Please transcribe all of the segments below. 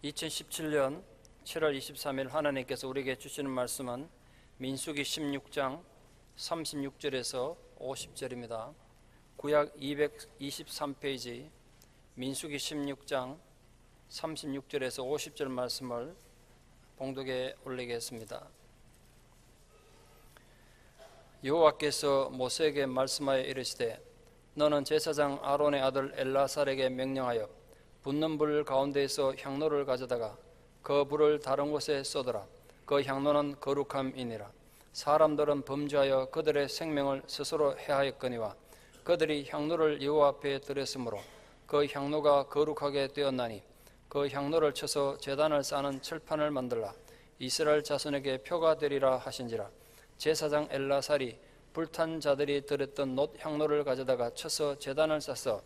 2017년 7월 23일 하나님께서 우리에게 주시는 말씀은 민수기 16장 36절에서 50절입니다. 구약 223페이지 민수기 16장 36절에서 50절 말씀을 봉독에 올리겠습니다. 여호와께서 모세에게 말씀하여 이르시되 너는 제사장 아론의 아들 엘라살에게 명령하여 붙는 불 가운데에서 향로를 가져다가 그 불을 다른 곳에 쏟으라. 그 향로는 거룩함이니라. 사람들은 범죄하여 그들의 생명을 스스로 해하였거니와 그들이 향로를 여호와 앞에 드렸으므로 그 향로가 거룩하게 되었나니 그 향로를 쳐서 제단을 쌓는 철판을 만들라. 이스라엘 자손에게 표가 되리라 하신지라. 제사장 엘라살이 불탄 자들이 드렸던 놋 향로를 가져다가 쳐서 제단을 쌓아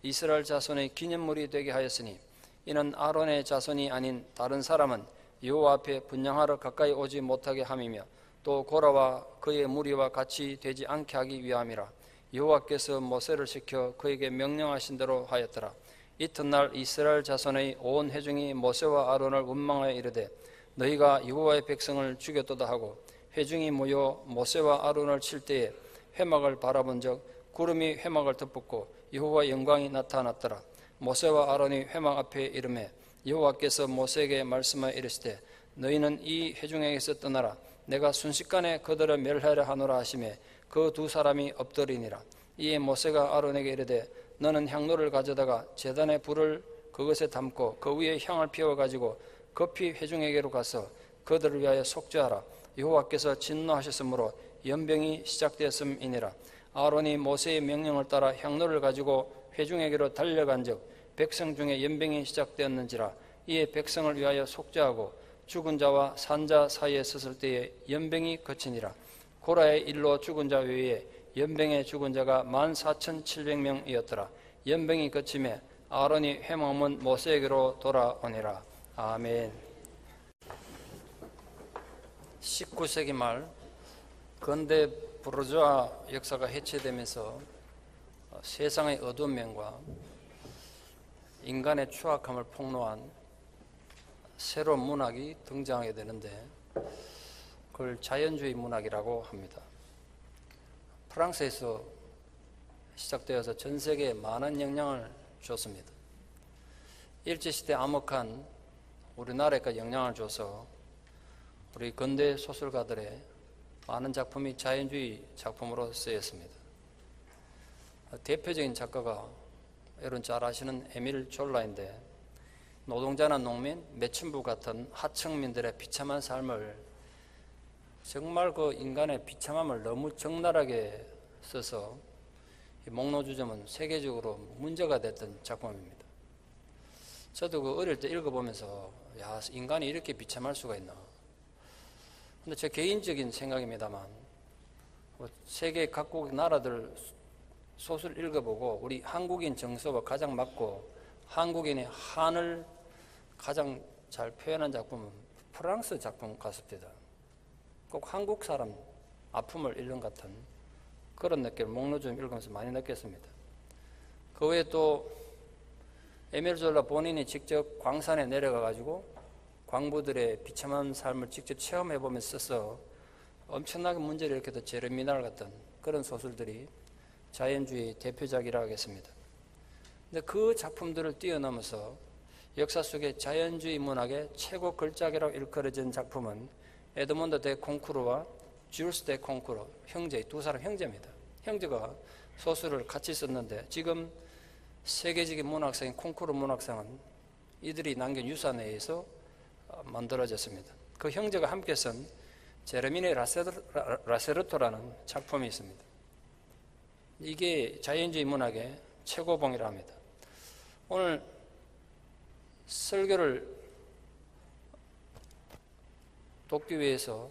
이스라엘 자손의 기념물이 되게 하였으니 이는 아론의 자손이 아닌 다른 사람은 여호와 앞에 분향하러 가까이 오지 못하게 함이며 또 고라와 그의 무리와 같이 되지 않게 하기 위함이라. 여호와께서 모세를 시켜 그에게 명령하신 대로 하였더라. 이튿날 이스라엘 자손의 온 회중이 모세와 아론을 원망하여 이르되 너희가 여호와의 백성을 죽였도다 하고 회중이 모여 모세와 아론을 칠 때에 회막을 바라본 적 구름이 회막을 덮었고 여호와의 영광이 나타났더라. 모세와 아론이 회막 앞에 이르매 여호와께서 모세에게 말씀하여 이르시되 너희는 이 회중에게서 떠나라. 내가 순식간에 그들을 멸하려 하노라 하시매 그 두 사람이 엎드리니라. 이에 모세가 아론에게 이르되 너는 향로를 가져다가 제단의 불을 그것에 담고 그 위에 향을 피워가지고 급히 회중에게로 가서 그들을 위하여 속죄하라. 여호와께서 진노하셨으므로 연병이 시작되었음이니라. 아론이 모세의 명령을 따라 향로를 가지고 회중에게로 달려간즉 백성 중에 연병이 시작되었는지라. 이에 백성을 위하여 속죄하고 죽은 자와 산 자 사이에 섰을 때에 연병이 그치니라. 고라의 일로 죽은 자 외에 연병에 죽은 자가 14,700명이었더라. 연병이 그치매 아론이 회망문 모세에게로 돌아오니라. 아멘. 19세기 말 근대 부르주아 역사가 해체되면서 세상의 어두운 면과 인간의 추악함을 폭로한 새로운 문학이 등장하게 되는데 그걸 자연주의 문학이라고 합니다. 프랑스에서 시작되어서 전 세계에 많은 영향을 줬습니다. 일제시대 암흑한 우리나라에까지 영향을 줘서 우리 근대 소설가들의 많은 작품이 자연주의 작품으로 쓰였습니다. 대표적인 작가가 여러분 잘 아시는 에밀 졸라인데 노동자나 농민, 매춘부 같은 하층민들의 비참한 삶을 정말 그 인간의 비참함을 너무 적나라하게 써서 목노주점은 세계적으로 문제가 됐던 작품입니다. 저도 그 어릴 때 읽어보면서 야, 인간이 이렇게 비참할 수가 있나. 근데 제 개인적인 생각입니다만 세계 각국 나라들 소설 읽어보고 우리 한국인 정서와 가장 맞고 한국인의 한을 가장 잘 표현한 작품은 프랑스 작품 같습니다. 꼭 한국 사람 아픔을 읽는 것 같은 그런 느낌을 목노좀 읽으면서 많이 느꼈습니다. 그 외에 또 에밀 졸라 본인이 직접 광산에 내려가 가지고 광부들의 비참한 삶을 직접 체험해보면서 써서 엄청나게 문제를 일으켰던 제레미날 같은 그런 소설들이 자연주의 대표작이라 하겠습니다. 근데 그 작품들을 뛰어넘어서 역사 속의 자연주의 문학의 최고 걸작이라고 일컬어진 작품은 에드몬드 데 콩쿠르와 줄스 데 콩쿠르 형제, 두 사람 형제입니다. 형제가 소설을 같이 썼는데 지금 세계적인 문학상인 콩쿠르 문학상은 이들이 남긴 유산에 의해서 만들어졌습니다. 그 형제가 함께 쓴 제레미네 라세르토라는 작품이 있습니다. 이게 자연주의 문학의 최고봉이라 합니다. 오늘 설교를 돕기 위해서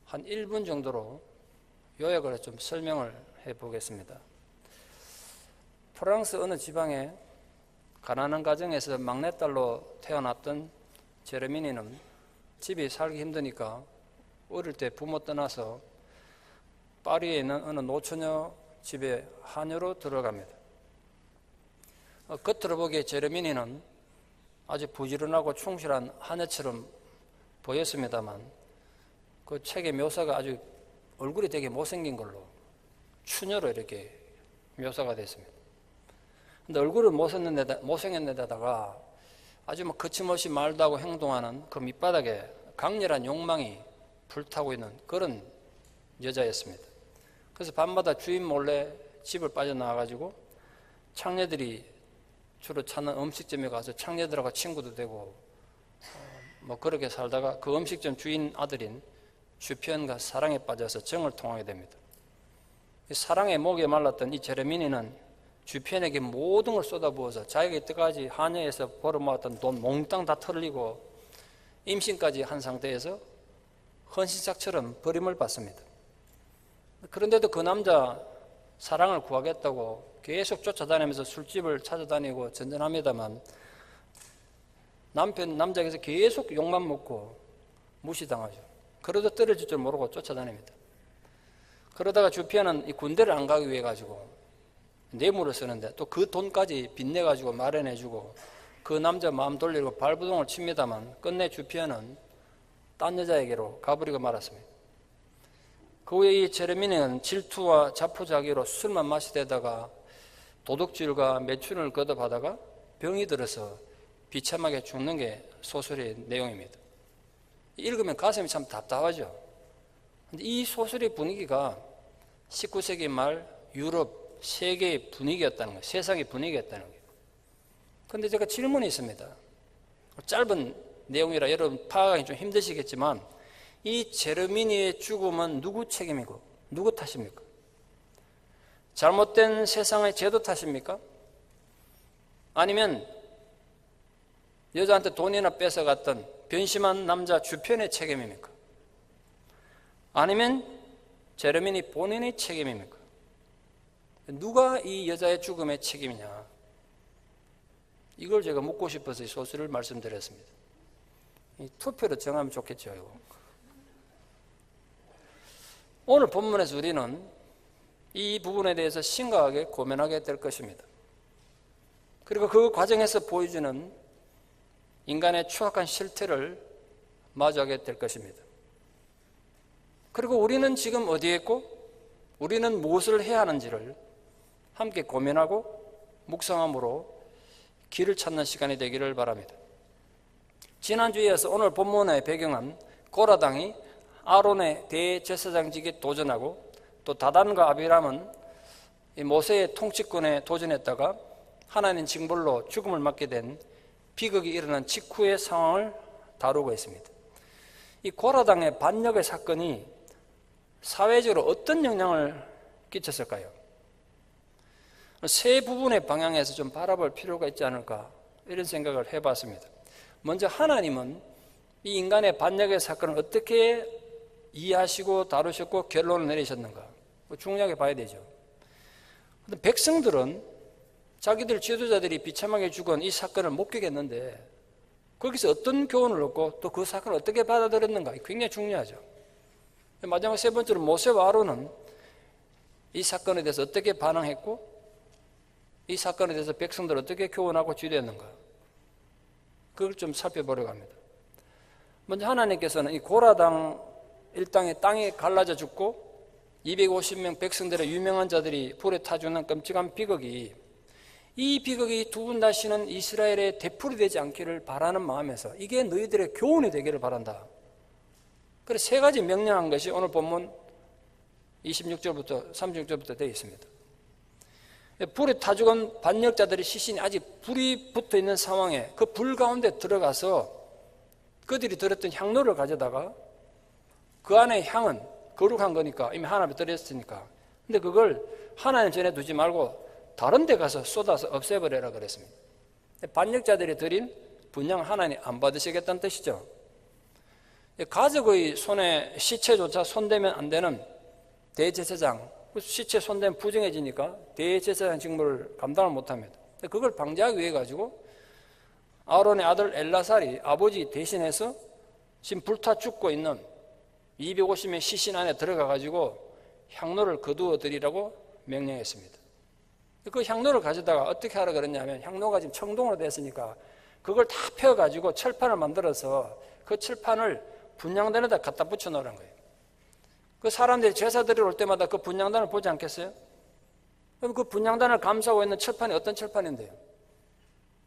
한 1분 정도로 요약을 좀 설명을 해보겠습니다. 프랑스 어느 지방에 가난한 가정에서 막내딸로 태어났던 제레미니는 집이 살기 힘드니까 어릴 때 부모 떠나서 파리에 있는 어느 노처녀 집에 하녀로 들어갑니다. 겉으로 보기에 제레미니는 아주 부지런하고 충실한 하늘처럼 보였습니다만 그 책의 묘사가 아주 얼굴이 되게 못생긴 걸로 추녀로 이렇게 묘사가 됐습니다. 근데 얼굴을 못생겼는데다가 아주 막 거침없이 말도 하고 행동하는 그 밑바닥에 강렬한 욕망이 불타고 있는 그런 여자였습니다. 그래서 밤마다 주인 몰래 집을 빠져나와가지고 창녀들이 주로 찾는 음식점에 가서 창녀들하고 친구도 되고 뭐 그렇게 살다가 그 음식점 주인 아들인 주편과 사랑에 빠져서 정을 통하게 됩니다. 사랑에 목에 말랐던 이 제레미니는 주편에게 모든 걸 쏟아부어서 자기가 이때까지 한여에서 벌어모았던 돈 몽땅 다 털리고 임신까지 한 상태에서 헌신삭처럼 버림을 받습니다. 그런데도 그 남자 사랑을 구하겠다고 계속 쫓아다니면서 술집을 찾아다니고 전전합니다만 남자에게서 계속 욕만 먹고 무시당하죠. 그러다 떨어질 줄 모르고 쫓아다닙니다. 그러다가 주편은 이 군대를 안 가기 위해 가지고 뇌물을 쓰는데 또 그 돈까지 빚내 가지고 마련해 주고 그 남자 마음 돌리고 발부동을 칩니다만 끝내 주편은 딴 여자에게로 가버리고 말았습니다. 그 후에 이 제레미니는 질투와 자포자기로 술만 마시다가 도둑질과 매춘을 거듭하다가 병이 들어서 비참하게 죽는 게 소설의 내용입니다. 읽으면 가슴이 참 답답하죠. 근데 이 소설의 분위기가 19세기 말 유럽 세계의 분위기였다는 거예요. 세상의 분위기였다는 거예요. 그런데 제가 질문이 있습니다. 짧은 내용이라 여러분 파악하기 좀 힘드시겠지만 이 제르미니의 죽음은 누구 책임이고 누구 탓입니까? 잘못된 세상의 제도 탓입니까? 아니면 여자한테 돈이나 뺏어갔던 변심한 남자 주편의 책임입니까? 아니면 제레미니 본인의 책임입니까? 누가 이 여자의 죽음의 책임이냐? 이걸 제가 묻고 싶어서 이 소설을 말씀드렸습니다. 이 투표로 정하면 좋겠죠. 이거. 오늘 본문에서 우리는 이 부분에 대해서 심각하게 고민하게 될 것입니다. 그리고 그 과정에서 보여주는 인간의 추악한 실태를 마주하게 될 것입니다. 그리고 우리는 지금 어디에 있고 우리는 무엇을 해야 하는지를 함께 고민하고 묵상함으로 길을 찾는 시간이 되기를 바랍니다. 지난주에 이어서 오늘 본문의 배경은 고라당이 아론의 대제사장직에 도전하고 또 다단과 아비람은 모세의 통치권에 도전했다가 하나님 징벌로 죽음을 맞게 된 비극이 일어난 직후의 상황을 다루고 있습니다. 이 고라당의 반역의 사건이 사회적으로 어떤 영향을 끼쳤을까요? 세 부분의 방향에서 좀 바라볼 필요가 있지 않을까 이런 생각을 해봤습니다. 먼저 하나님은 이 인간의 반역의 사건을 어떻게 이해하시고 다루셨고 결론을 내리셨는가 중요하게 봐야 되죠. 그런데 백성들은 자기들 지도자들이 비참하게 죽은 이 사건을 목격했는데 거기서 어떤 교훈을 얻고 또 그 사건을 어떻게 받아들였는가 굉장히 중요하죠. 마지막 세 번째로 모세와 아론은 이 사건에 대해서 어떻게 반응했고 이 사건에 대해서 백성들을 어떻게 교훈하고 지도했는가 그걸 좀 살펴보려고 합니다. 먼저 하나님께서는 이 고라당 일당의 땅이 갈라져 죽고 250명 백성들의 유명한 자들이 불에 타 죽는 끔찍한 비극이 이 비극이 두 번 다시는 이스라엘의 되풀이 되지 않기를 바라는 마음에서 이게 너희들의 교훈이 되기를 바란다. 그래서 세 가지 명령한 것이 오늘 본문 26절부터 36절부터 되어 있습니다. 불에 타 죽은 반역자들의 시신이 아직 불이 붙어 있는 상황에 그 불 가운데 들어가서 그들이 들었던 향로를 가져다가 그 안에 향은 거룩한 거니까 이미 하나님이 들였으니까 근데 그걸 하나님 전에 두지 말고 다른 데 가서 쏟아서 없애버려라 그랬습니다. 반역자들이 드린 분양 하나님 안 받으시겠다는 뜻이죠. 가족의 손에 시체조차 손대면 안 되는 대제사장, 시체 손대면 부정해지니까 대제사장 직무를 감당을 못합니다. 그걸 방지하기 위해 가지고 아론의 아들 엘라살이 아버지 대신해서 지금 불타 죽고 있는 250명 시신 안에 들어가 가지고 향로를 거두어 드리라고 명령했습니다. 그 향로를 가져다가 어떻게 하라 그랬냐면 향로가 지금 청동으로 됐으니까 그걸 다 펴가지고 철판을 만들어서 그 철판을 분향단에다 갖다 붙여 놓으라는 거예요. 그 사람들이 제사 드리러 올 때마다 그 분향단을 보지 않겠어요? 그럼 그 분향단을 감싸고 있는 철판이 어떤 철판인데요?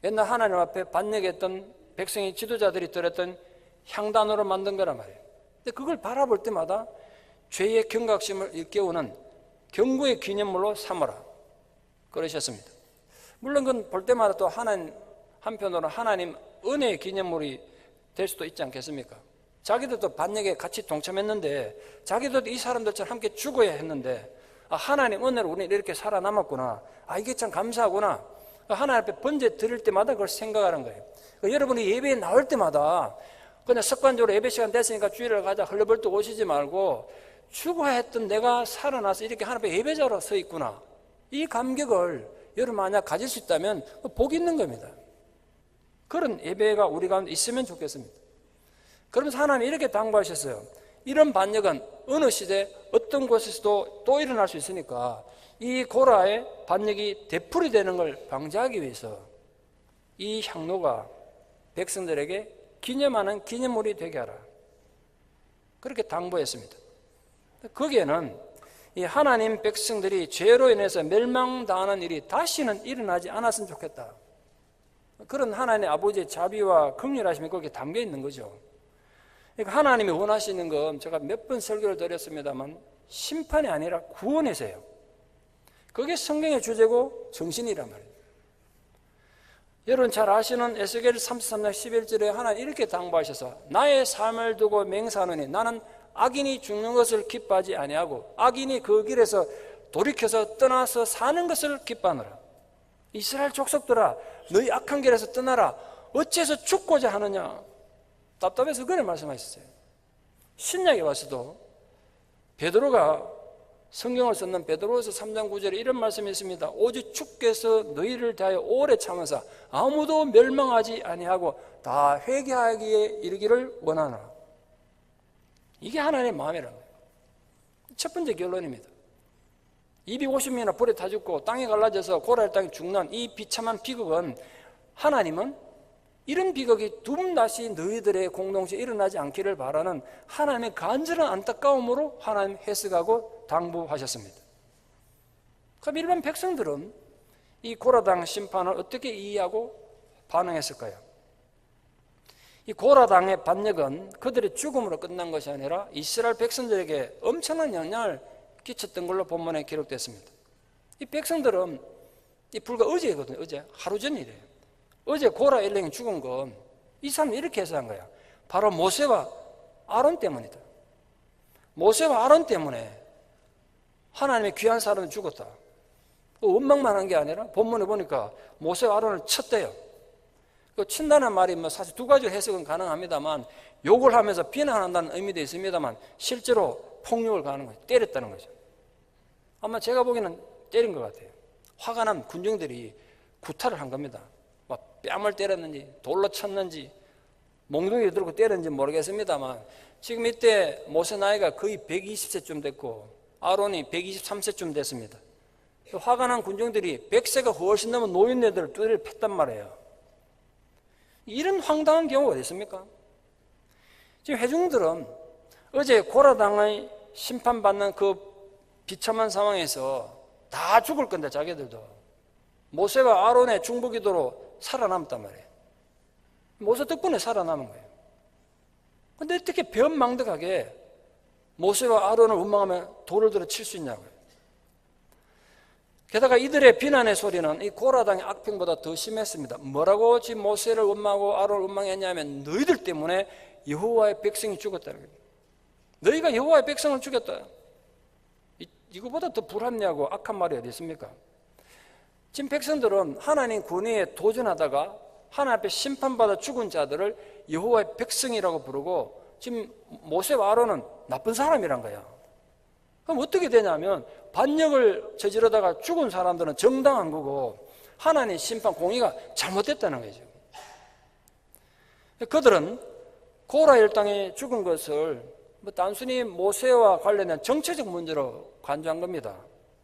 옛날 하나님 앞에 반역했던 백성의 지도자들이 들었던 향단으로 만든 거란 말이에요. 근데 그걸 바라볼 때마다 죄의 경각심을 일깨우는 경고의 기념물로 삼아라 그러셨습니다. 물론 그건 볼 때마다 또 하나님 한편으로는 하나님 은혜의 기념물이 될 수도 있지 않겠습니까? 자기들도 반역에 같이 동참했는데 자기들도 이 사람들처럼 함께 죽어야 했는데 하나님 은혜로 우리는 이렇게 살아남았구나. 이게 참 감사하구나. 하나님 앞에 번제 드릴 때마다 그걸 생각하는 거예요. 여러분이 예배에 나올 때마다 그냥 습관적으로 예배 시간 됐으니까 주일을 가자 헐레벌떡 오시지 말고 죽어했던 내가 살아나서 이렇게 하나님 앞에 예배자로 서 있구나. 이 감격을 여러분 만약 가질 수 있다면 복이 있는 겁니다. 그런 예배가 우리 가운데 있으면 좋겠습니다. 그러면서 하나님이 이렇게 당부하셨어요. 이런 반역은 어느 시대 어떤 곳에서도 또 일어날 수 있으니까 이 고라의 반역이 되풀이 되는 걸 방지하기 위해서 이 향로가 백성들에게 기념하는 기념물이 되게 하라. 그렇게 당부했습니다. 거기에는 이 하나님 백성들이 죄로 인해서 멸망당하는 일이 다시는 일어나지 않았으면 좋겠다. 그런 하나님의 아버지의 자비와 긍휼하심이 거기에 담겨 있는 거죠. 그러니까 하나님이 원하시는 건 제가 몇 번 설교를 드렸습니다만 심판이 아니라 구원이세요. 그게 성경의 주제고 정신이란 말이에요. 여러분 잘 아시는 에스겔 33장 11절에 하나님 이렇게 당부하셔서 나의 삶을 두고 맹세하노니 나는 악인이 죽는 것을 기뻐하지 아니하고 악인이 그 길에서 돌이켜서 떠나서 사는 것을 기뻐하노라. 이스라엘 족속들아 너희 악한 길에서 떠나라. 어째서 죽고자 하느냐. 답답해서 그래 말씀하셨어요. 신약에 와서도 베드로가 성경을 썼는 베드로서 3장 9절에 이런 말씀이 있습니다. 오직 주께서 너희를 대하여 오래 참으사 아무도 멸망하지 아니하고 다 회개하기에 이르기를 원하노라. 이게 하나님의 마음이라는 거예요. 첫 번째 결론입니다. 250명이나 불에 타 죽고 땅이 갈라져서 고라의 땅이 죽는 이 비참한 비극은 하나님은 이런 비극이 두 번 다시 너희들의 공동체에 일어나지 않기를 바라는 하나님의 간절한 안타까움으로 하나님 해석하고 당부하셨습니다. 그럼 일반 백성들은 이 고라당 심판을 어떻게 이해하고 반응했을까요? 이 고라당의 반역은 그들의 죽음으로 끝난 것이 아니라 이스라엘 백성들에게 엄청난 영향을 끼쳤던 걸로 본문에 기록됐습니다. 이 백성들은 불과 어제거든요. 어제 하루 전이래요. 어제 고라 일행이 죽은 건 이 사람이 이렇게 해석한 거야. 바로 모세와 아론 때문이다. 모세와 아론 때문에 하나님의 귀한 사람이 죽었다. 원망만 한 게 아니라 본문에 보니까 모세와 아론을 쳤대요. 그 친다는 말이 사실 두 가지 해석은 가능합니다만 욕을 하면서 비난한다는 의미도 있습니다만 실제로 폭력을 가하는 거죠. 때렸다는 거죠. 아마 제가 보기에는 때린 것 같아요. 화가 난 군중들이 구타를 한 겁니다. 막 뺨을 때렸는지 돌로 쳤는지 몽둥이를 들고 때렸는지 모르겠습니다만 지금 이때 모세 나이가 거의 120세쯤 됐고 아론이 123세쯤 됐습니다. 화가 난 군중들이 100세가 훨씬 넘은 노인네들을 두드려 팼단 말이에요. 이런 황당한 경우가 어디 있습니까? 지금 회중들은 어제 고라당의 심판받는 그 비참한 상황에서 다 죽을 건데 자기들도 모세와 아론의 중보기도로 살아남았단 말이에요. 모세 덕분에 살아남은 거예요. 그런데 어떻게 변망덕하게 모세와 아론을 원망하며 돌을 들어 칠 수 있냐고요. 게다가 이들의 비난의 소리는 이 고라당의 악평보다 더 심했습니다. 뭐라고 지금 모세를 원망하고 아론을 원망했냐면 너희들 때문에 여호와의 백성이 죽었다는 거예요. 너희가 여호와의 백성을 죽였다. 이거보다 더 불합리하고 악한 말이 어디 있습니까? 지금 백성들은 하나님 권위에 도전하다가 하나님 앞에 심판받아 죽은 자들을 여호와의 백성이라고 부르고 지금 모세와 아론은 나쁜 사람이란 거야. 그럼 어떻게 되냐면 반역을 저지르다가 죽은 사람들은 정당한 거고 하나님 심판 공의가 잘못됐다는 거죠. 그들은 고라 일당에 죽은 것을 단순히 모세와 관련된 정체적 문제로 간주한 겁니다.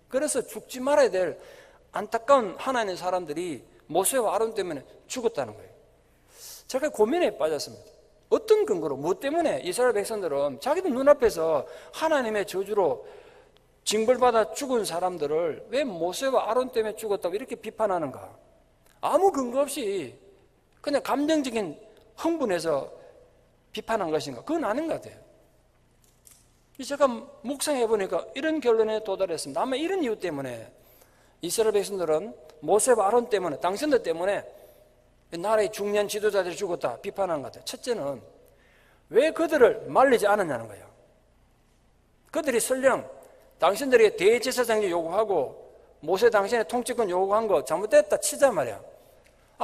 그래서 죽지 말아야 될 안타까운 하나님의 사람들이 모세와 아론 때문에 죽었다는 거예요. 제가 고민에 빠졌습니다. 어떤 근거로, 무엇 때문에 이스라엘 백성들은 자기들 눈앞에서 하나님의 저주로 징벌받아 죽은 사람들을 왜 모세와 아론 때문에 죽었다고 이렇게 비판하는가? 아무 근거 없이 그냥 감정적인 흥분해서 비판한 것인가? 그건 아닌 것 같아요. 제가 묵상해 보니까 이런 결론에 도달했습니다. 아마 이런 이유 때문에 이스라엘 백성들은 모세와 아론 때문에, 당신들 때문에 나라의 중요한 지도자들이 죽었다 비판한 것 같아요. 첫째는 왜 그들을 말리지 않았냐는 거예요. 그들이 설령 당신들에게 대제사장이 요구하고 모세 당신의 통치권 요구한 거 잘못됐다 치자 말이야.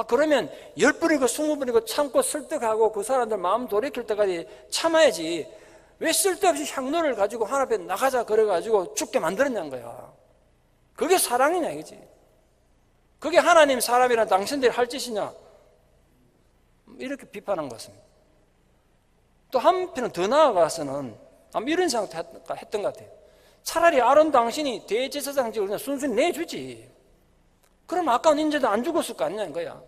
그러면 10분이고 20분이고 참고 설득하고 그 사람들 마음 돌이킬 때까지 참아야지. 왜 쓸데없이 향로를 가지고 하나님 앞에 나가자 그래가지고 죽게 만들었냐는 거야. 그게 사랑이냐 이거지. 그게 하나님 사람이란 당신들이 할 짓이냐. 이렇게 비판한 것 같습니다. 또 한편은 더 나아가서는 아마 이런 생각도 했던 것 같아요. 차라리 아론 당신이 대제사장직을 그냥 순순히 내주지. 그럼 아까운 인재도 안 죽었을 거 아니냐는 거야.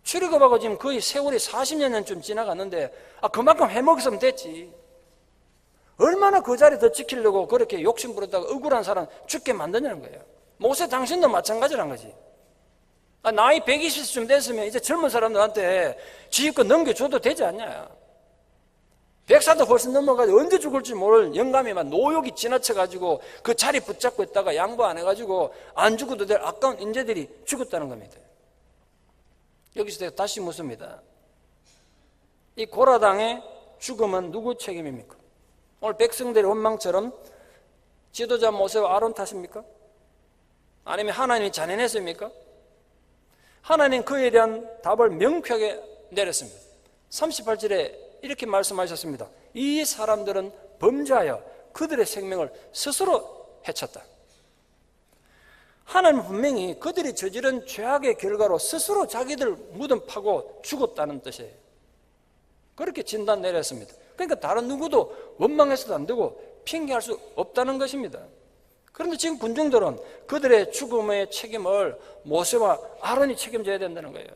출애굽하고 지금 거의 세월이 40년쯤 지나갔는데 그만큼 해먹었으면 됐지. 얼마나 그 자리 더 지키려고 그렇게 욕심 부렸다가 억울한 사람 죽게 만드냐는 거예요. 모세 당신도 마찬가지란 거지. 나이 120쯤 됐으면 이제 젊은 사람들한테 지휘권 넘겨줘도 되지 않냐. 백사도 벌써 넘어가지고 언제 죽을지 모를 영감이 막 노욕이 지나쳐가지고 그 자리 붙잡고 있다가 양보 안 해가지고 안 죽어도 될 아까운 인재들이 죽었다는 겁니다. 여기서 제가 다시 묻습니다. 이 고라당의 죽음은 누구 책임입니까? 오늘 백성들의 원망처럼 지도자 모세와 아론 탓입니까? 아니면 하나님이 잔인했습니까? 하나님 그에 대한 답을 명쾌하게 내렸습니다. 38절에 이렇게 말씀하셨습니다. 이 사람들은 범죄하여 그들의 생명을 스스로 해쳤다. 하나님은 분명히 그들이 저지른 죄악의 결과로 스스로 자기들 무덤 파고 죽었다는 뜻이에요. 그렇게 진단 내렸습니다. 그러니까 다른 누구도 원망해서도 안 되고 핑계할 수 없다는 것입니다. 그런데 지금 군중들은 그들의 죽음의 책임을 모세와 아론이 책임져야 된다는 거예요.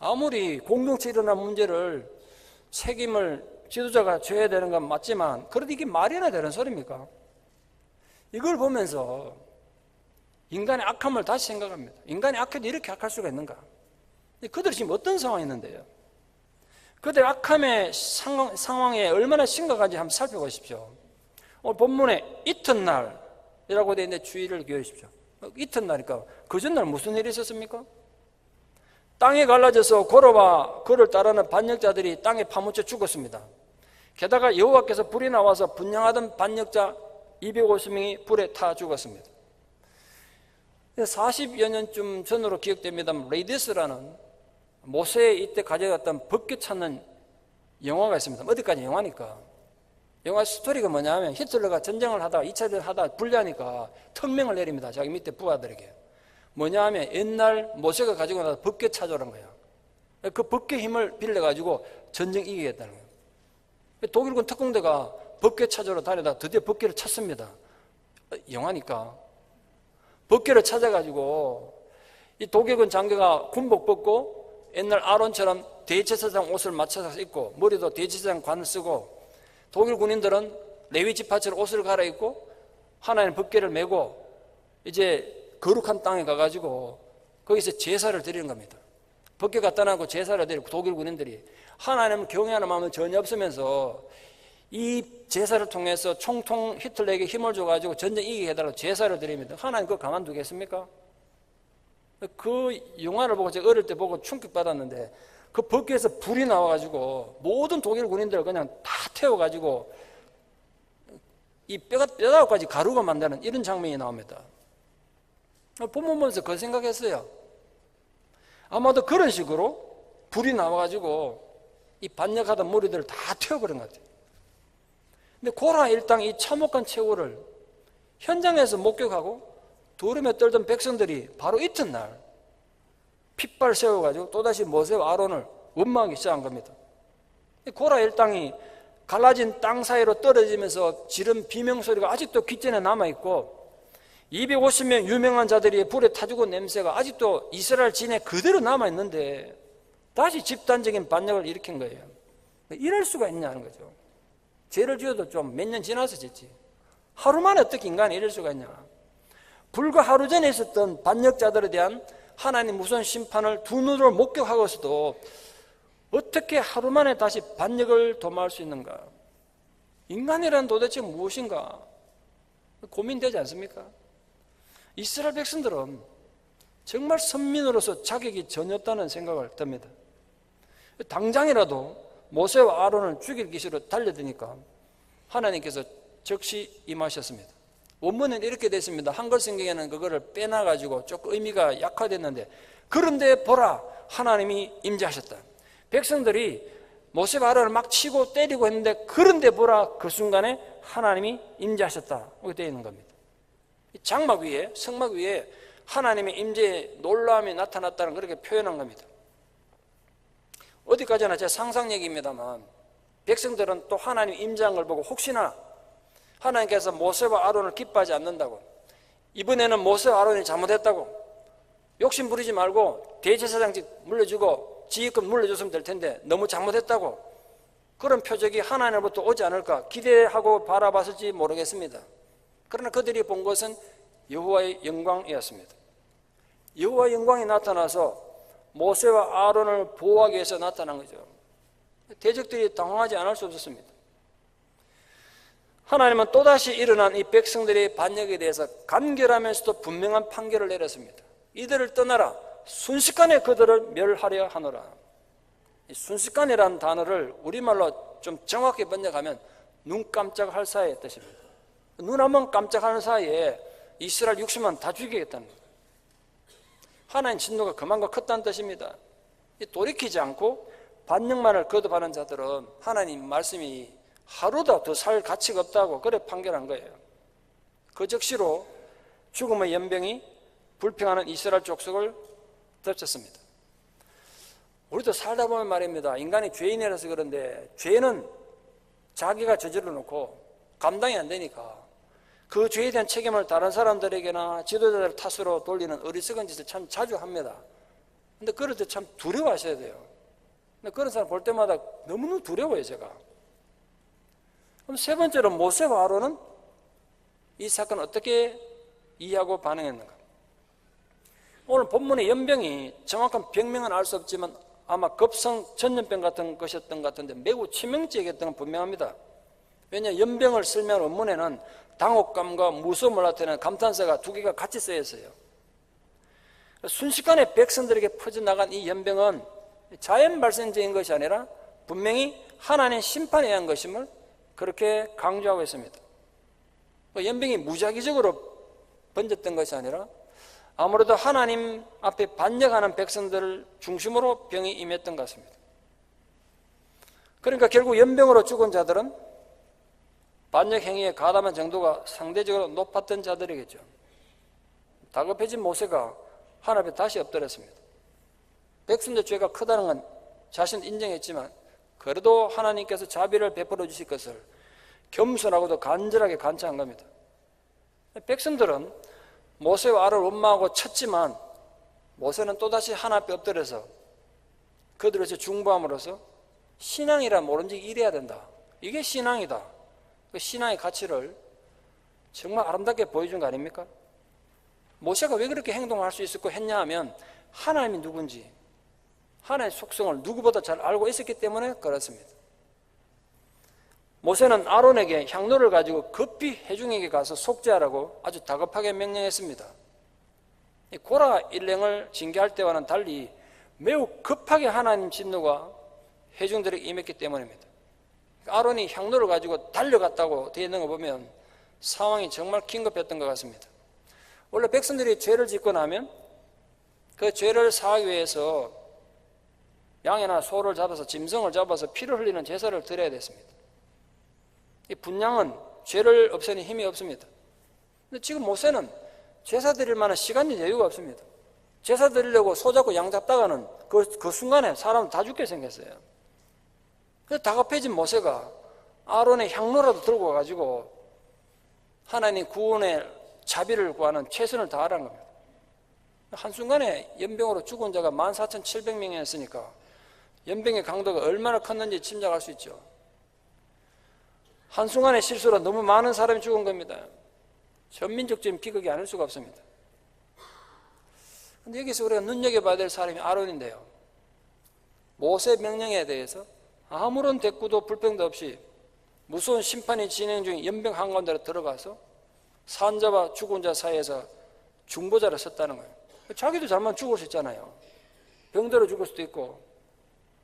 아무리 공동체에 일어난 문제를 책임을 지도자가 져야 되는 건 맞지만 그래도 이게 말이나 되는 소리입니까? 이걸 보면서 인간의 악함을 다시 생각합니다. 인간이 악해도 이렇게 악할 수가 있는가? 그들이 지금 어떤 상황이 있는데요? 그들의 악함의 상황에 얼마나 심각한지 한번 살펴보십시오. 오늘 본문에 이튿날이라고 되어 있는데 주의를 기울이십시오. 이튿날이니까 그 전날 무슨 일이 있었습니까? 땅이 갈라져서 고로와 그를 따르는 반역자들이 땅에 파묻혀 죽었습니다. 게다가 여호와께서 불이 나와서 분향하던 반역자 250명이 불에 타 죽었습니다. 40여 년쯤 전으로 기억됩니다만 레이디스라는 모세 이때 가져갔던 법궤 찾는 영화가 있습니다. 어디까지 영화니까. 영화 스토리가 뭐냐면 히틀러가 전쟁을 하다가 2차 대전 하다가 불리하니까 특명을 내립니다. 자기 밑에 부하들에게. 뭐냐 하면 옛날 모세가 가지고 나서 법궤 찾아오는 거야. 그 법궤 힘을 빌려가지고 전쟁 이기겠다는 거예요. 독일군 특공대가 법궤 찾아오러 다니다가 드디어 법궤를 찾습니다. 영화니까. 법궤를 찾아가지고 이 독일군 장교가 군복 벗고 옛날 아론처럼 대제사장 옷을 맞춰서 입고 머리도 대제사장 관을 쓰고 독일 군인들은 레위 지파처럼 옷을 갈아입고 하나님 법궤를 메고 이제 거룩한 땅에 가가지고 거기서 제사를 드리는 겁니다. 법궤 갖다 놔고 제사를 드리고 독일 군인들이 하나님을 경외하는 마음은 전혀 없으면서 이 제사를 통해서 총통 히틀러에게 힘을 줘가지고 전쟁 이기게 해달라고 제사를 드립니다. 하나님 그거 가만두겠습니까? 그 영화를 보고 제가 어릴 때 보고 충격받았는데 그 법궤에서 불이 나와가지고 모든 독일 군인들을 그냥 다 태워가지고 이 뼈다귀까지 가루가 만드는 이런 장면이 나옵니다. 본문 보면서 그 생각했어요. 아마도 그런 식으로 불이 나와가지고 이 반역하던 무리들을 다 태워버린 것 같아요. 근데 고라 일당 이 참혹한 최후를 현장에서 목격하고 두려움에 떨던 백성들이 바로 이튿날 핏발 세워가지고 또다시 모세와 아론을 원망하기 시작한 겁니다. 고라 일당이 갈라진 땅 사이로 떨어지면서 지른 비명소리가 아직도 귓전에 남아있고 250명 유명한 자들이 불에 타 죽은 냄새가 아직도 이스라엘 진에 그대로 남아있는데 다시 집단적인 반역을 일으킨 거예요. 이럴 수가 있냐는 거죠. 죄를 지어도 좀 몇 년 지나서 짓지. 하루 만에 어떻게 인간이 이럴 수가 있냐. 불과 하루 전에 있었던 반역자들에 대한 하나님 무서운 심판을 두 눈으로 목격하고서도 어떻게 하루 만에 다시 반역을 도모할 수 있는가? 인간이란 도대체 무엇인가? 고민되지 않습니까? 이스라엘 백성들은 정말 선민으로서 자격이 전혀 없다는 생각을 듭니다. 당장이라도 모세와 아론을 죽일 기세로 달려드니까 하나님께서 즉시 임하셨습니다. 원문은 이렇게 되어 있습니다. 한글 성경에는 그거를 빼놔가지고 조금 의미가 약화됐는데, 그런데 보라, 하나님이 임재하셨다. 백성들이 모세와 아론을 막 치고 때리고 했는데, 그런데 보라, 그 순간에 하나님이 임재하셨다. 이렇게 되어 있는 겁니다. 장막 위에, 성막 위에 하나님의 임재의 놀라움이 나타났다는 그렇게 표현한 겁니다. 어디까지나 제 상상 얘기입니다만, 백성들은 또 하나님 임재한 걸 보고 혹시나 하나님께서 모세와 아론을 기뻐하지 않는다고, 이번에는 모세와 아론이 잘못했다고, 욕심 부리지 말고 대제사장직 물려주고 지휘권 물려줬으면 될 텐데 너무 잘못했다고, 그런 표적이 하나님으로부터 오지 않을까 기대하고 바라봤을지 모르겠습니다. 그러나 그들이 본 것은 여호와의 영광이었습니다. 여호와의 영광이 나타나서 모세와 아론을 보호하기 위해서 나타난 거죠. 대적들이 당황하지 않을 수 없었습니다. 하나님은 또다시 일어난 이 백성들의 반역에 대해서 간결하면서도 분명한 판결을 내렸습니다. 이들을 떠나라, 순식간에 그들을 멸하려 하노라. 이 순식간이라는 단어를 우리말로 좀 정확히 번역하면 눈 깜짝할 사이의 뜻입니다. 눈 한번 깜짝하는 사이에 이스라엘 60만 다 죽이겠다는 거예요. 하나님 진노가 그만큼 컸다는 뜻입니다. 돌이키지 않고 반역만을 거듭하는 자들은 하나님 말씀이 하루도 더 살 가치가 없다고 그래 판결한 거예요. 그 즉시로 죽음의 연병이 불평하는 이스라엘 족속을 덮쳤습니다. 우리도 살다 보면 말입니다. 인간이 죄인이라서 그런데 죄는 자기가 저질러 놓고 감당이 안 되니까 그 죄에 대한 책임을 다른 사람들에게나 지도자들 탓으로 돌리는 어리석은 짓을 참 자주 합니다. 근데 그럴 때 참 두려워하셔야 돼요. 근데 그런 사람 볼 때마다 너무너무 두려워요, 제가. 그럼 세 번째로 모세와 아론은 이 사건을 어떻게 이해하고 반응했는가? 오늘 본문의 연병이 정확한 병명은 알 수 없지만 아마 급성 전염병 같은 것이었던 것 같은데 매우 치명적이었던 건 분명합니다. 왜냐하면 연병을 설명한 원문에는 당혹감과 무서움을 나타내는 감탄사가 두 개가 같이 쓰여 있어요. 순식간에 백성들에게 퍼져나간 이 연병은 자연 발생적인 것이 아니라 분명히 하나님의 심판에 의한 것임을 그렇게 강조하고 있습니다. 연병이 무작위적으로 번졌던 것이 아니라 아무래도 하나님 앞에 반역하는 백성들을 중심으로 병이 임했던 것 같습니다. 그러니까 결국 연병으로 죽은 자들은 반역 행위에 가담한 정도가 상대적으로 높았던 자들이겠죠. 다급해진 모세가 하나님 앞에 다시 엎드렸습니다. 백성들 죄가 크다는 건 자신 인정했지만 그래도 하나님께서 자비를 베풀어 주실 것을 겸손하고도 간절하게 간청한 겁니다. 백성들은 모세와 아론을 원망하고 쳤지만 모세는 또다시 하나님 앞에 엎드려서 그들에서 중보함으로써 신앙이란 뭐든지 이래야 된다. 이게 신앙이다. 그 신앙의 가치를 정말 아름답게 보여준 거 아닙니까? 모세가 왜 그렇게 행동할 수 있었고 했냐 하면 하나님이 누군지 하나님의 속성을 누구보다 잘 알고 있었기 때문에 그렇습니다. 모세는 아론에게 향로를 가지고 급히 회중에게 가서 속죄하라고 아주 다급하게 명령했습니다. 고라 일행을 징계할 때와는 달리 매우 급하게 하나님 진노가 회중들에게 임했기 때문입니다. 아론이 향로를 가지고 달려갔다고 되어 있는 거 보면 상황이 정말 긴급했던 것 같습니다. 원래 백성들이 죄를 짓고 나면 그 죄를 사하기 위해서 양이나 소를 잡아서 짐승을 잡아서 피를 흘리는 제사를 드려야 됐습니다. 이 분양은 죄를 없애는 힘이 없습니다. 근데 지금 모세는 제사 드릴 만한 시간이 여유가 없습니다. 제사 드리려고 소 잡고 양 잡다가는 그 순간에 사람은 다 죽게 생겼어요. 그래서 다급해진 모세가 아론의 향로라도 들고 와가지고 하나님 구원의 자비를 구하는 최선을 다하라는 겁니다. 한순간에 연병으로 죽은 자가 14,700명이었으니까 연병의 강도가 얼마나 컸는지 짐작할 수 있죠. 한순간의 실수로 너무 많은 사람이 죽은 겁니다. 전민족적인 비극이 아닐 수가 없습니다. 그런데 여기서 우리가 눈여겨봐야 될 사람이 아론인데요. 모세 명령에 대해서 아무런 대꾸도 불평도 없이 무서운 심판이 진행 중인 연병 한가운데로 들어가서 산자와 죽은 자 사이에서 중보자를 섰다는 거예요. 자기도 잘못 죽을 수 있잖아요. 병들어 죽을 수도 있고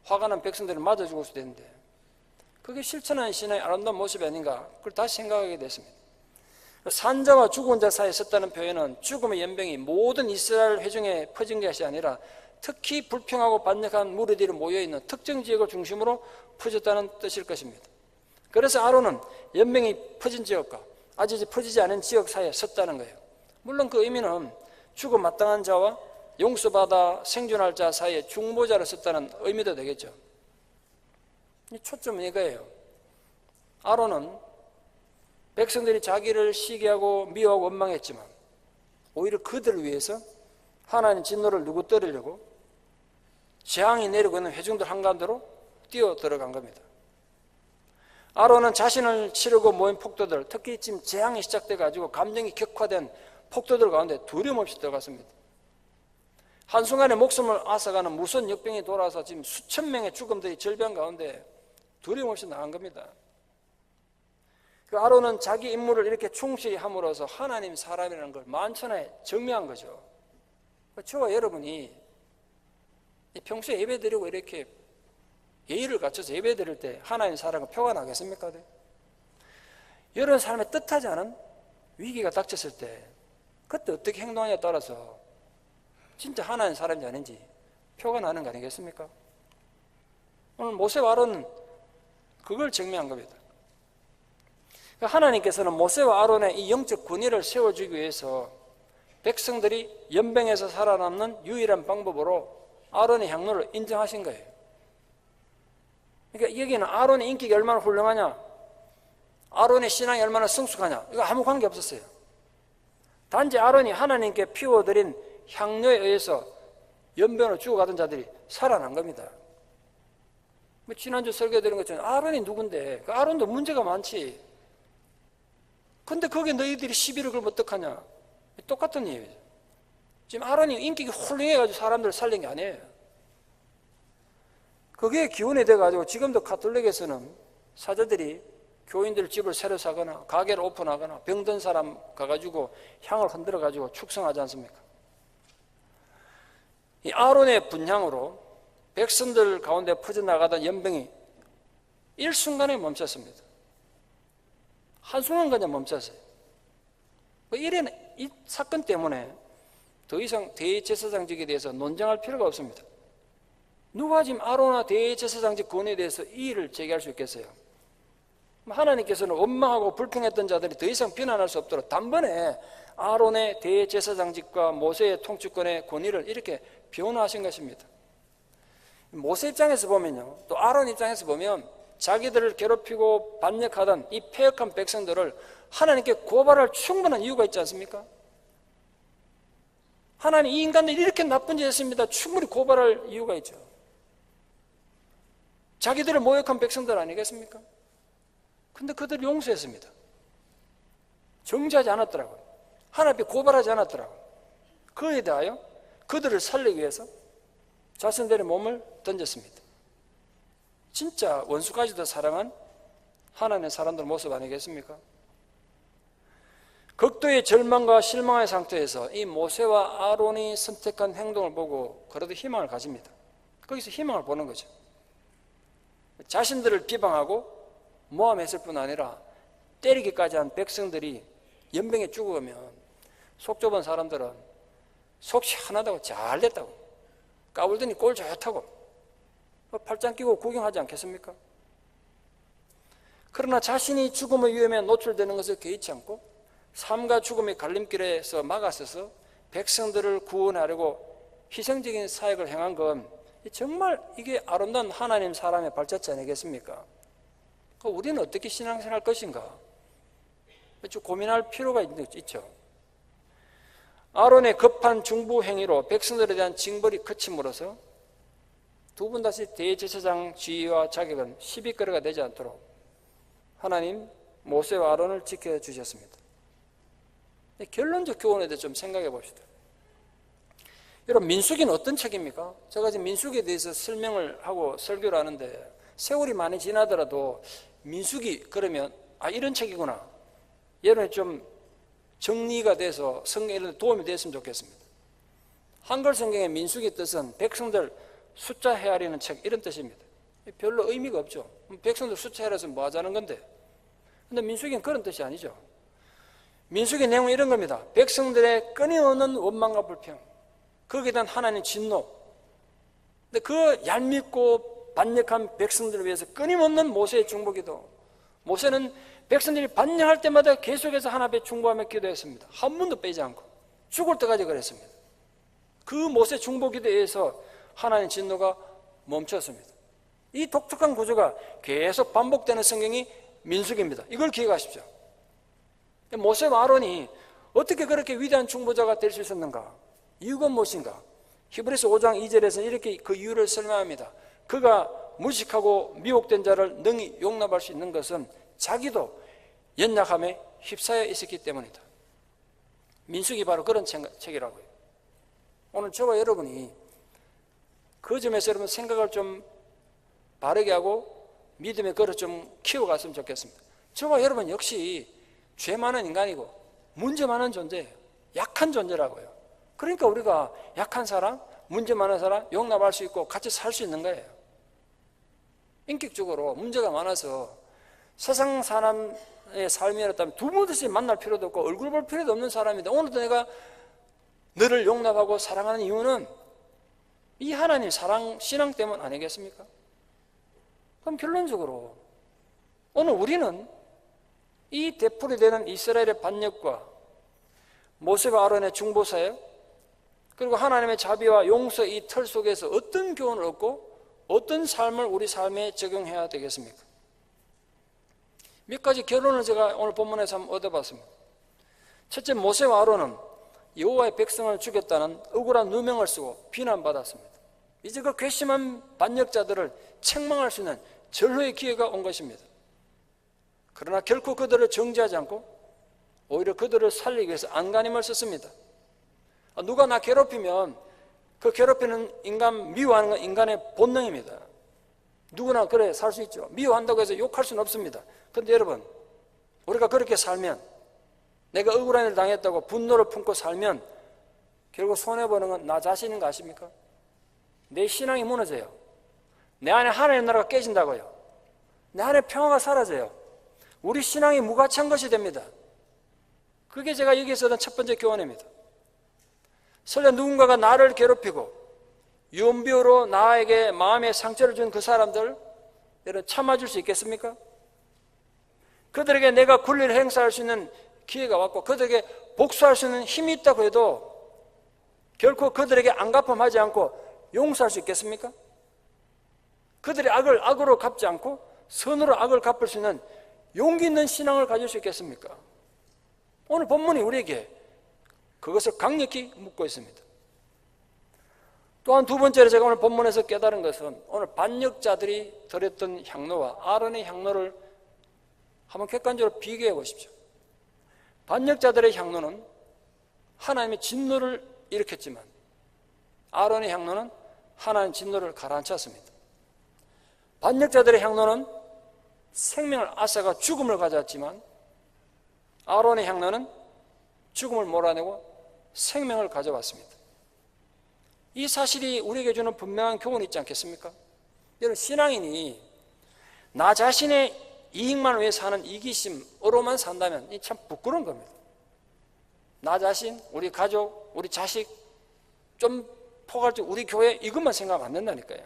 화가 난 백성들을 맞아 죽을 수도 있는데, 그게 실천하는 신앙의 아름다운 모습이 아닌가, 그걸 다시 생각하게 됐습니다. 산자와 죽은 자 사이에 섰다는 표현은 죽음의 연병이 모든 이스라엘 회중에 퍼진 것이 아니라 특히 불평하고 반역한 무리들이 모여있는 특정 지역을 중심으로 퍼졌다는 뜻일 것입니다. 그래서 아론은 연병이 퍼진 지역과 아직 퍼지지 않은 지역 사이에 섰다는 거예요. 물론 그 의미는 죽어 마땅한 자와 용서받아 생존할 자 사이에 중보자로 섰다는 의미도 되겠죠. 초점은 이거예요. 아론은 백성들이 자기를 시기하고 미워하고 원망했지만 오히려 그들을 위해서 하나님 진노를 누구뜨리려고 재앙이 내리고 있는 회중들 한가운데로 뛰어 들어간 겁니다. 아론은 자신을 치르고 모인 폭도들, 특히 지금 재앙이 시작돼 가지고 감정이 격화된 폭도들 가운데 두려움 없이 들어갔습니다. 한순간에 목숨을 앗아가는 무서운 역병이 돌아와서 지금 수천 명의 죽음들이 절벽 가운데 두려움 없이 나간 겁니다. 그 아론은 자기 임무를 이렇게 충실히 함으로써 하나님 사람이라는 걸 만천하에 증명한 거죠. 저와 여러분이 평소에 예배드리고 이렇게 예의를 갖춰서 예배드릴 때 하나님 사랑은 표가 나겠습니까? 이런 사람의 뜻하지 않은 위기가 닥쳤을 때 그때 어떻게 행동하냐에 따라서 진짜 하나님 사람인지 아닌지 표가 나는 거 아니겠습니까? 오늘 모세와 아론은 그걸 증명한 겁니다. 하나님께서는 모세와 아론의 이 영적 권위를 세워주기 위해서 백성들이 연병에서 살아남는 유일한 방법으로 아론의 향로를 인정하신 거예요. 그러니까 여기는 아론의 인격이 얼마나 훌륭하냐, 아론의 신앙이 얼마나 성숙하냐, 이거 아무 관계 없었어요. 단지 아론이 하나님께 피워드린 향료에 의해서 연병으로 죽어가던 자들이 살아난 겁니다. 지난주 설교드린 것처럼 아론이 누군데, 그 아론도 문제가 많지. 근데 거기에 너희들이 시비를 걸면 어떡하냐? 똑같은 얘기죠. 지금 아론이 인격이 훌륭해가지고 사람들을 살린 게 아니에요. 그게 기원이 돼가지고 지금도 가톨릭에서는 사제들이 교인들 집을 새로 사거나 가게를 오픈하거나 병든 사람 가가지고 향을 흔들어가지고 축성하지 않습니까? 이 아론의 분향으로 백성들 가운데 퍼져나가던 연병이 일순간에 멈췄습니다. 한순간 그냥 멈췄어요. 이 사건 때문에 더 이상 대제사장직에 대해서 논쟁할 필요가 없습니다. 누가 지금 아론과 대제사장직 권위에 대해서 이의를 제기할 수 있겠어요? 하나님께서는 원망하고 불평했던 자들이 더 이상 비난할 수 없도록 단번에 아론의 대제사장직과 모세의 통치권의 권위를 이렇게 변화하신 것입니다. 모세 입장에서 보면요, 또 아론 입장에서 보면 자기들을 괴롭히고 반역하던 이 패역한 백성들을 하나님께 고발할 충분한 이유가 있지 않습니까? 하나님, 이 인간들이 이렇게 나쁜 짓 했습니다. 충분히 고발할 이유가 있죠. 자기들을 모욕한 백성들 아니겠습니까? 근데 그들을 용서했습니다. 정죄하지 않았더라고요. 하나님 앞에 고발하지 않았더라고요. 그에 대하여 그들을 살리기 위해서 자신들의 몸을 던졌습니다. 진짜 원수까지도 사랑한 하나님의 사람들 모습 아니겠습니까? 극도의 절망과 실망의 상태에서 이 모세와 아론이 선택한 행동을 보고 그래도 희망을 가집니다. 거기서 희망을 보는 거죠. 자신들을 비방하고 모함했을 뿐 아니라 때리기까지 한 백성들이 연병에 죽어가면 속 좁은 사람들은 속 시원하다고 잘 됐다고 까불더니 꼴 좋다고 팔짱 끼고 구경하지 않겠습니까? 그러나 자신이 죽음의 위험에 노출되는 것을 개의치 않고 삶과 죽음의 갈림길에서 막아서서 백성들을 구원하려고 희생적인 사역을 행한 건 정말 이게 아름다운 하나님 사람의 발자취 아니겠습니까? 우리는 어떻게 신앙생활할 것인가? 좀 고민할 필요가 있죠. 아론의 급한 중부 행위로 백성들에 대한 징벌이 그침으로써 두 분 다시 대제사장 지위와 자격은 시비거리가 되지 않도록 하나님 모세와 아론을 지켜주셨습니다. 결론적 교훈에 대해 좀 생각해 봅시다. 여러분, 민수기는 어떤 책입니까? 제가 지금 민수기에 대해서 설명을 하고 설교를 하는데 세월이 많이 지나더라도 민수기 그러면 이런 책이구나, 여러분이 좀 정리가 돼서 성경에 도움이 됐으면 좋겠습니다. 한글 성경의 민수기 뜻은 백성들 숫자 헤아리는 책, 이런 뜻입니다. 별로 의미가 없죠. 백성들 숫자 헤아려서 뭐 하자는 건데. 근데 민수기는 그런 뜻이 아니죠. 민수기 내용은 이런 겁니다. 백성들의 끊임없는 원망과 불평, 거기에 대한 하나님의 진노. 근데 그 얄밉고 반역한 백성들을 위해서 끊임없는 모세의 중보기도. 모세는 백성들이 반역할 때마다 계속해서 하나님 앞에 중보하며 기도했습니다. 한 번도 빼지 않고 죽을 때까지 그랬습니다. 그 모세 중보기도에 의해서 하나님의 진노가 멈췄습니다. 이 독특한 구조가 계속 반복되는 성경이 민수기입니다. 이걸 기억하십시오. 모세와 아론이 어떻게 그렇게 위대한 중보자가 될 수 있었는가? 이유가 무엇인가? 히브리서 5장 2절에서는 이렇게 그 이유를 설명합니다. 그가 무식하고 미혹된 자를 능히 용납할 수 있는 것은 자기도 연약함에 휩싸여 있었기 때문이다. 민수기 바로 그런 책이라고요. 오늘 저와 여러분이 그 점에서 여러분 생각을 좀 바르게 하고 믿음의 그릇 좀 키워갔으면 좋겠습니다. 저와 여러분 역시 죄 많은 인간이고 문제 많은 존재예요. 약한 존재라고요. 그러니까 우리가 약한 사람, 문제 많은 사람 용납할 수 있고 같이 살 수 있는 거예요. 인격적으로 문제가 많아서 세상 사람의 삶이었다면 두 번 다시 만날 필요도 없고 얼굴 볼 필요도 없는 사람인데 오늘도 내가 너를 용납하고 사랑하는 이유는 이 하나님 사랑, 신앙 때문 아니겠습니까? 그럼 결론적으로 오늘 우리는 이 되풀이되는 이스라엘의 반역과 모세와 아론의 중보사역, 그리고 하나님의 자비와 용서 이 틀 속에서 어떤 교훈을 얻고 어떤 삶을 우리 삶에 적용해야 되겠습니까? 몇 가지 결론을 제가 오늘 본문에서 한번 얻어봤습니다. 첫째, 모세와 아론은 여호와의 백성을 죽였다는 억울한 누명을 쓰고 비난받았습니다. 이제 그 괘씸한 반역자들을 책망할 수 있는 절호의 기회가 온 것입니다. 그러나 결코 그들을 정죄하지 않고 오히려 그들을 살리기 위해서 안간힘을 썼습니다. 누가 나 괴롭히면 그 괴롭히는 인간 미워하는 건 인간의 본능입니다. 누구나 그래 살 수 있죠. 미워한다고 해서 욕할 수는 없습니다. 그런데 여러분, 우리가 그렇게 살면, 내가 억울한 일을 당했다고 분노를 품고 살면 결국 손해보는 건 나 자신인 거 아십니까? 내 신앙이 무너져요. 내 안에 하나님의 나라가 깨진다고요. 내 안에 평화가 사라져요. 우리 신앙이 무가치한 것이 됩니다. 그게 제가 여기서 얻은 첫 번째 교훈입니다. 설령 누군가가 나를 괴롭히고 유언비어로 나에게 마음에 상처를 준 그 사람들, 여러분 참아줄 수 있겠습니까? 그들에게 내가 권리를 행사할 수 있는 기회가 왔고 그들에게 복수할 수 있는 힘이 있다고 해도 결코 그들에게 안갚음하지 않고 용서할 수 있겠습니까? 그들의 악을 악으로 갚지 않고 선으로 악을 갚을 수 있는 용기 있는 신앙을 가질 수 있겠습니까? 오늘 본문이 우리에게 그것을 강력히 묻고 있습니다. 또한 두 번째로 제가 오늘 본문에서 깨달은 것은 오늘 반역자들이 드렸던 향로와 아론의 향로를 한번 객관적으로 비교해 보십시오. 반역자들의 향로는 하나님의 진노를 일으켰지만 아론의 향로는 하나님의 진노를 가라앉혔습니다. 반역자들의 향로는 생명을 앗아가 죽음을 가져왔지만 아론의 향로는 죽음을 몰아내고 생명을 가져왔습니다. 이 사실이 우리에게 주는 분명한 교훈이 있지 않겠습니까? 여러분, 신앙인이 나 자신의 이익만 위해서 하는 이기심으로만 산다면 참 부끄러운 겁니다. 나 자신, 우리 가족, 우리 자식, 좀 포괄적 우리 교회 이것만 생각하면 안 된다니까요.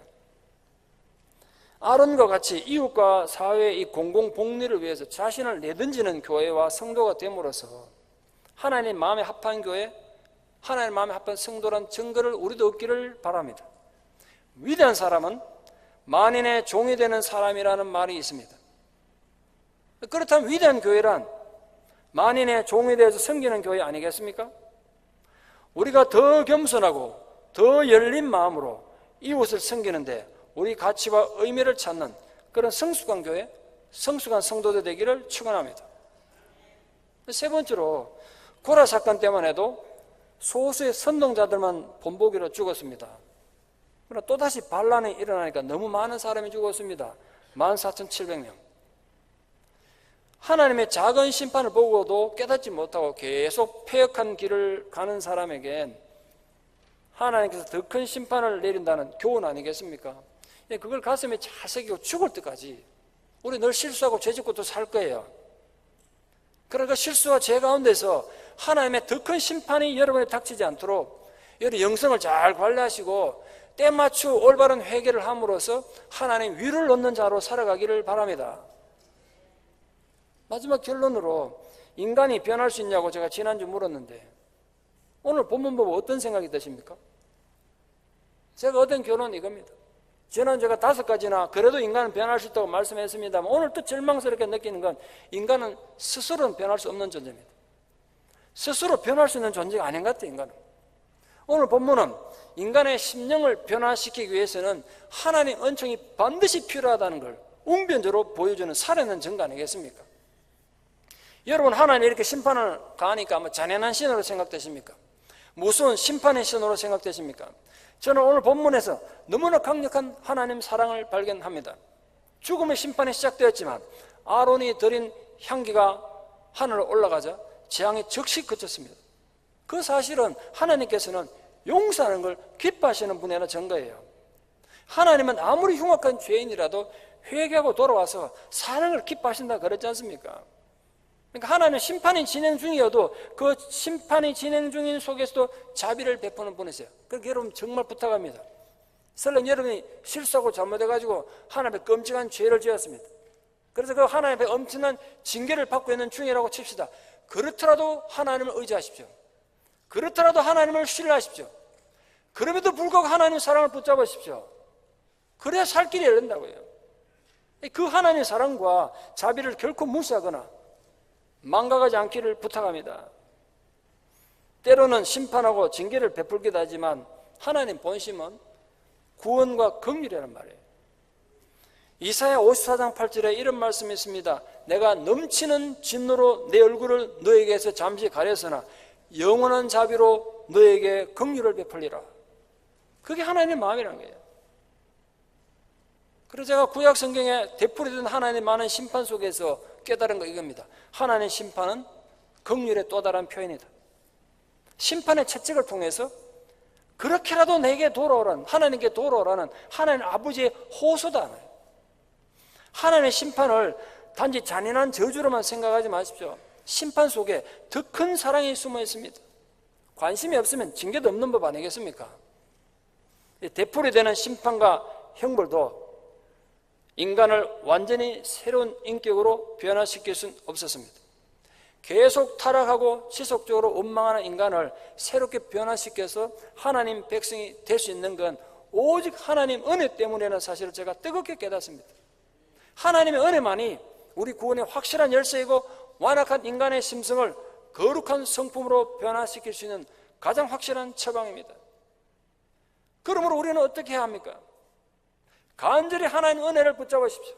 아론과 같이 이웃과 사회의 이 공공복리를 위해서 자신을 내던지는 교회와 성도가 됨으로써 하나님 마음에 합한 교회, 하나님 마음에 합한 성도란 증거를 우리도 얻기를 바랍니다. 위대한 사람은 만인의 종이 되는 사람이라는 말이 있습니다. 그렇다면 위대한 교회란 만인의 종이 되어서 섬기는 교회 아니겠습니까? 우리가 더 겸손하고 더 열린 마음으로 이웃을 섬기는데 우리 가치와 의미를 찾는 그런 성숙한 교회, 성숙한 성도들 되기를 축원합니다. 세 번째로 고라 사건 때만 해도 소수의 선동자들만 본보기로 죽었습니다. 그러나 또다시 반란이 일어나니까 너무 많은 사람이 죽었습니다. 14,700명. 하나님의 작은 심판을 보고도 깨닫지 못하고 계속 패역한 길을 가는 사람에겐 하나님께서 더 큰 심판을 내린다는 교훈 아니겠습니까? 그걸 가슴에 잘 새기고 죽을 때까지 우리 늘 실수하고 죄짓고 또 살 거예요. 그러니까 실수와 죄 가운데서 하나님의 더 큰 심판이 여러분에 닥치지 않도록 여러분 영성을 잘 관리하시고 때맞추 올바른 회개를 함으로써 하나님 위를 얻는 자로 살아가기를 바랍니다. 마지막 결론으로 인간이 변할 수 있냐고 제가 지난주 물었는데 오늘 본문 보고 어떤 생각이 드십니까? 제가 얻은 결론은 이겁니다. 저는 제가 5가지나 그래도 인간은 변할 수 있다고 말씀했습니다만 오늘 또 절망스럽게 느끼는 건 인간은 스스로는 변할 수 없는 존재입니다. 스스로 변할 수 있는 존재가 아닌 것 같아요. 인간은. 오늘 본문은 인간의 심령을 변화시키기 위해서는 하나님 은총이 반드시 필요하다는 걸 웅변적으로 보여주는 살아있는 증거 아니겠습니까? 여러분 하나님 이렇게 심판을 가하니까 아마 잔인한 신으로 생각되십니까? 무서운 심판의 신으로 생각되십니까? 저는 오늘 본문에서 너무나 강력한 하나님 사랑을 발견합니다. 죽음의 심판이 시작되었지만 아론이 드린 향기가 하늘로 올라가자 재앙이 즉시 그쳤습니다. 그 사실은 하나님께서는 용서하는 걸 기뻐하시는 분이라는 증거예요. 하나님은 아무리 흉악한 죄인이라도 회개하고 돌아와서 사랑을 기뻐하신다 그랬지 않습니까? 그러니까 하나님은 심판이 진행 중이어도 그 심판이 진행 중인 속에서도 자비를 베푸는 분이세요. 그러니까 여러분 정말 부탁합니다. 설령 여러분이 실수하고 잘못해가지고 하나님의 끔찍한 죄를 지었습니다. 그래서 그 하나님의 엄청난 징계를 받고 있는 중이라고 칩시다. 그렇더라도 하나님을 의지하십시오. 그렇더라도 하나님을 신뢰하십시오. 그럼에도 불구하고 하나님의 사랑을 붙잡으십시오. 그래야 살 길이 열린다고요. 그 하나님의 사랑과 자비를 결코 무시하거나 망각하지 않기를 부탁합니다. 때로는 심판하고 징계를 베풀기도 하지만 하나님 본심은 구원과 긍휼이라는 말이에요. 이사야 54장 8절에 이런 말씀이 있습니다. 내가 넘치는 진노로 내 얼굴을 너에게서 잠시 가렸으나 영원한 자비로 너에게 긍휼을 베풀리라. 그게 하나님의 마음이라는 거예요. 그래서 제가 구약 성경에 되풀이된 하나님의 많은 심판 속에서 깨달은 거 이겁니다. 하나님의 심판은 긍휼의 또 다른 표현이다. 심판의 채찍을 통해서 그렇게라도 내게 돌아오라는, 하나님께 돌아오라는 하나님 아버지의 호소다. 하나님의 심판을 단지 잔인한 저주로만 생각하지 마십시오. 심판 속에 더 큰 사랑이 숨어 있습니다. 관심이 없으면 징계도 없는 법 아니겠습니까? 되풀이되는 심판과 형벌도 인간을 완전히 새로운 인격으로 변화시킬 수는 없었습니다. 계속 타락하고 지속적으로 원망하는 인간을 새롭게 변화시켜서 하나님 백성이 될 수 있는 건 오직 하나님 은혜 때문이라는 사실을 제가 뜨겁게 깨닫습니다. 하나님의 은혜만이 우리 구원의 확실한 열쇠이고 완악한 인간의 심성을 거룩한 성품으로 변화시킬 수 있는 가장 확실한 처방입니다. 그러므로 우리는 어떻게 해야 합니까? 간절히 하나님의 은혜를 붙잡으십시오.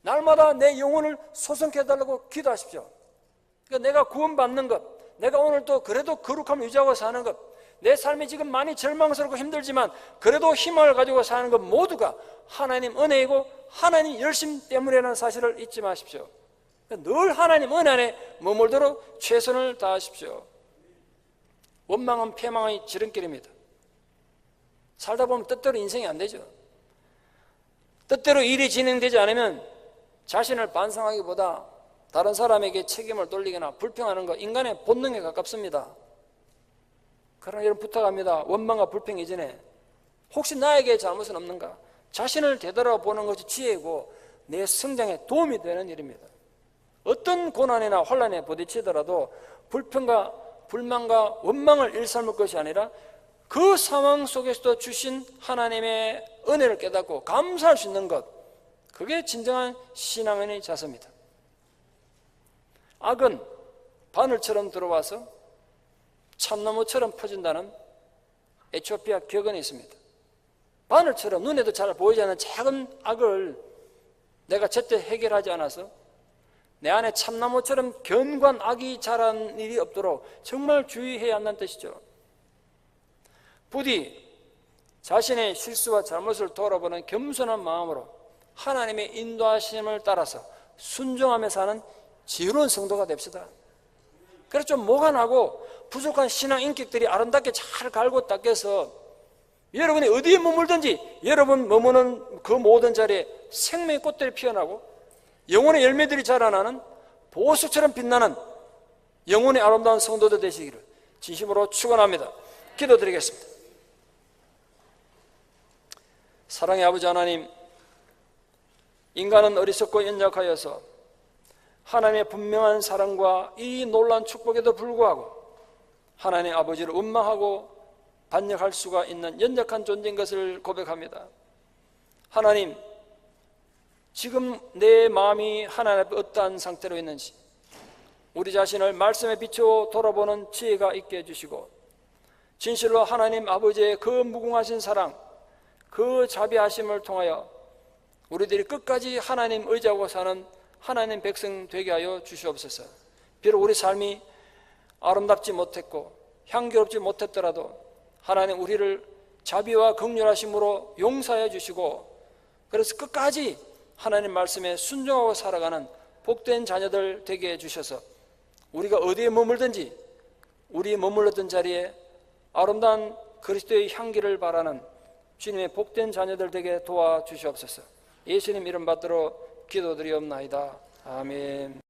날마다 내 영혼을 소성케 해달라고 기도하십시오. 그러니까 내가 구원받는 것, 내가 오늘 또 그래도 거룩함을 유지하고 사는 것, 내 삶이 지금 많이 절망스럽고 힘들지만 그래도 희망을 가지고 사는 것 모두가 하나님 은혜이고 하나님 열심 때문이라는 사실을 잊지 마십시오. 늘 하나님 은혜 안에 머물도록 최선을 다하십시오. 원망은 패망의 지름길입니다. 살다 보면 뜻대로 인생이 안 되죠. 뜻대로 일이 진행되지 않으면 자신을 반성하기보다 다른 사람에게 책임을 돌리거나 불평하는 것, 인간의 본능에 가깝습니다. 그러나 여러분 부탁합니다. 원망과 불평 이전에 혹시 나에게 잘못은 없는가? 자신을 되돌아보는 것이 지혜이고 내 성장에 도움이 되는 일입니다. 어떤 고난이나 혼란에 부딪히더라도 불평과 불만과 원망을 일삼을 것이 아니라 그 상황 속에서도 주신 하나님의 은혜를 깨닫고 감사할 수 있는 것, 그게 진정한 신앙인의 자세입니다. 악은 바늘처럼 들어와서 참나무처럼 퍼진다는 에티오피아 격언이 있습니다. 바늘처럼 눈에도 잘 보이지 않는 작은 악을 내가 제때 해결하지 않아서 내 안에 참나무처럼 견고한 악이 자란 일이 없도록 정말 주의해야 한다는 뜻이죠. 부디 자신의 실수와 잘못을 돌아보는 겸손한 마음으로 하나님의 인도하심을 따라서 순종하며 사는 지혜로운 성도가 됩시다. 그래서 좀 모가 나고 부족한 신앙 인격들이 아름답게 잘 갈고 닦여서 여러분이 어디에 머물든지 여러분 머무는 그 모든 자리에 생명의 꽃들이 피어나고 영혼의 열매들이 자라나는 보석처럼 빛나는 영혼의 아름다운 성도들 되시기를 진심으로 축원합니다. 기도드리겠습니다. 사랑의 아버지 하나님, 인간은 어리석고 연약하여서 하나님의 분명한 사랑과 이 놀라운 축복에도 불구하고 하나님 아버지를 원망하고 반역할 수가 있는 연약한 존재인 것을 고백합니다. 하나님, 지금 내 마음이 하나님 앞에 어떠한 상태로 있는지 우리 자신을 말씀에 비추어 돌아보는 지혜가 있게 해주시고 진실로 하나님 아버지의 그 무궁하신 사랑, 그 자비하심을 통하여 우리들이 끝까지 하나님 의지하고 사는 하나님 백성 되게 하여 주시옵소서. 비록 우리 삶이 아름답지 못했고 향기롭지 못했더라도 하나님 우리를 자비와 긍휼하심으로 용서해 주시고 그래서 끝까지 하나님 말씀에 순종하고 살아가는 복된 자녀들 되게 해 주셔서 우리가 어디에 머물든지 우리 머물렀던 자리에 아름다운 그리스도의 향기를 바라는 주님의 복된 자녀들 되게 도와주시옵소서. 예수님 이름 받들어 기도드리옵나이다. 아멘.